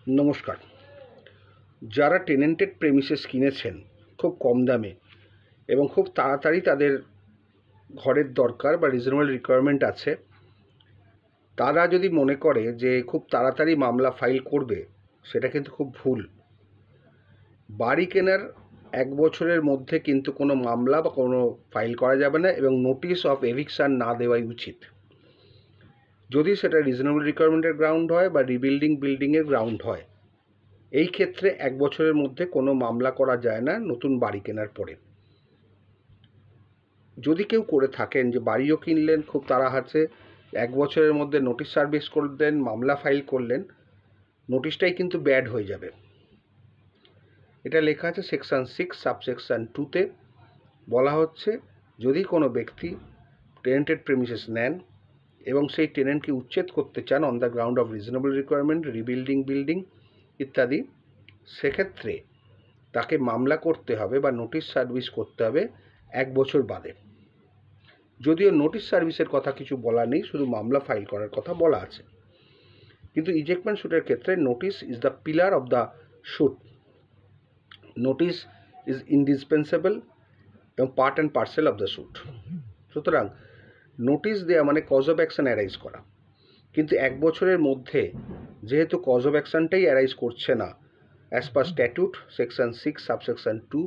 নমস্কার। যারা টেনেন্টেড প্রেমিসেস কিনেছেন খুব কম দামে এবং খুব তাড়াতাড়ি তাদের ঘরের দরকার বা রিজনেবল রিকোয়ারমেন্ট আছে, তারা যদি মনে করে যে খুব তাড়াতাড়ি মামলা ফাইল করবে, সেটা কিন্তু খুব ভুল। বাড়ি কেনার 1 বছরের মধ্যে কিন্তু কোনো মামলা বা কোনো ফাইল করা যাবে না এবং নোটিশ অফ এভিকশন না দেওয়াই উচিত। যদি সেটা রিজনেবল রিকোয়ারমেন্টের গ্রাউন্ড হয় বা বিল্ডিংয়ের গ্রাউন্ড হয়, এই ক্ষেত্রে 1 বছরের মধ্যে কোনো মামলা করা যায় না নতুন বাড়ি কেনার পরে। যদি কেউ করে থাকেন যে বাড়িও কিনলেন খুব তাড়াহাড়ি, 1 বছরের মধ্যে নোটিশ সার্ভিস করলেন, মামলা ফাইল করলেন, নোটিশটাই কিন্তু ব্যাড হয়ে যাবে। এটা লেখা আছে সেকশন 6 সাবসেকশন 2-তে। বলা হচ্ছে, যদি কোনো ব্যক্তি টেনেন্টেড প্রেমিসেস নেন এবং সেই টেনেন্টকে উচ্ছেদ করতে চান on the ground of reasonable requirement, building ইত্যাদি, সেক্ষেত্রে তাকে মামলা করতে হবে বা নোটিশ সার্ভিস করতে হবে 1 বছর বাদে। যদিও নোটিশ সার্ভিসের কথা কিছু বলা নেই, শুধু মামলা ফাইল করার কথা বলা আছে। কিন্তু ইজেক্টমেন্ট স্যুটের ক্ষেত্রে notice is the pillar of the suit. Notice is indispensable এবং part and parcel of the suit. সুতরাং নোটিশ দেওয়া মানে কজ অফ অ্যাকশন অ্যারাইজ করা, কিন্তু 1 বছরের মধ্যে যেহেতু কজ অফ অ্যাকশনটাই অ্যারাইজ করছে না, as per statute section 6 subsection 2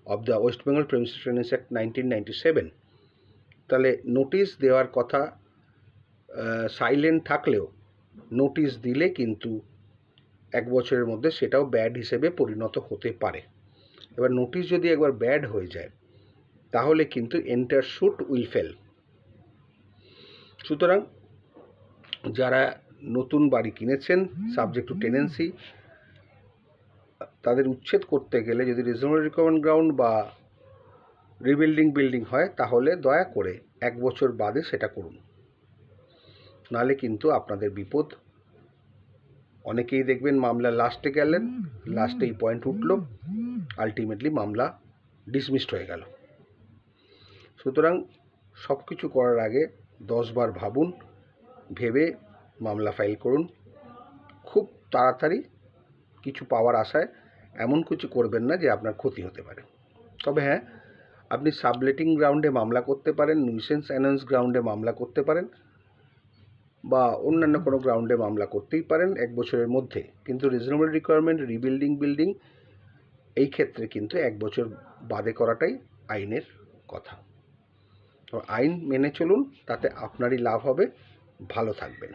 of the West Bengal premises tenancy act 1997, তাহলে নোটিশ দেওয়ার কথা সাইলেন্ট থাকলেও নোটিশ দিলে কিন্তু 1 বছরের মধ্যে সেটাও ব্যাড হিসেবে পরিণত হতে পারে। এবার নোটিশ যদি একবার ব্যাড হয়ে যায়, তাহলে কিন্তু এন্টায়ার স্যুট উইল ফেল। সুতরাং যারা নতুন বাড়ি কিনেছেন সাবজেক্ট টু টেনেন্সি, তাদের উচ্ছেদ করতে গেলে যদি রিজনেবল রিকোয়ারমেন্ট গ্রাউন্ড বা বিল্ডিং হয়, তাহলে দয়া করে 1 বছর বাদে সেটা করুন, নাহলে কিন্তু আপনাদের বিপদ। অনেকেই দেখবেন মামলা লাস্টে গেলেন, লাস্টে এই পয়েন্ট উঠল, আলটিমেটলি মামলা ডিসমিসড হয়ে গেল। সুতরাং সব কিছু করার আগে 10 বার ভাবুন, ভেবে মামলা ফাইল করুন। খুব তাড়াতাড়ি কিছু পাওয়ার আশায় এমন কিছু করবেন না যে আপনার ক্ষতি হতে পারে। তবে হ্যাঁ, আপনি সাবলেটিং গ্রাউন্ডে মামলা করতে পারেন, নিউসেন্স অ্যানাউন্স গ্রাউন্ডে মামলা করতে পারেন, বা অন্যান্য কোনো গ্রাউন্ডে মামলা করতেই পারেন 1 বছরের মধ্যে। কিন্তু রিজনেবল রিকোয়ারমেন্ট, বিল্ডিং এই ক্ষেত্রে কিন্তু 1 বছর বাদে করাটাই আইনের কথা। তো আইন মেনে চলুন, তাতে আপনারই লাভ হবে, ভালো থাকবেন।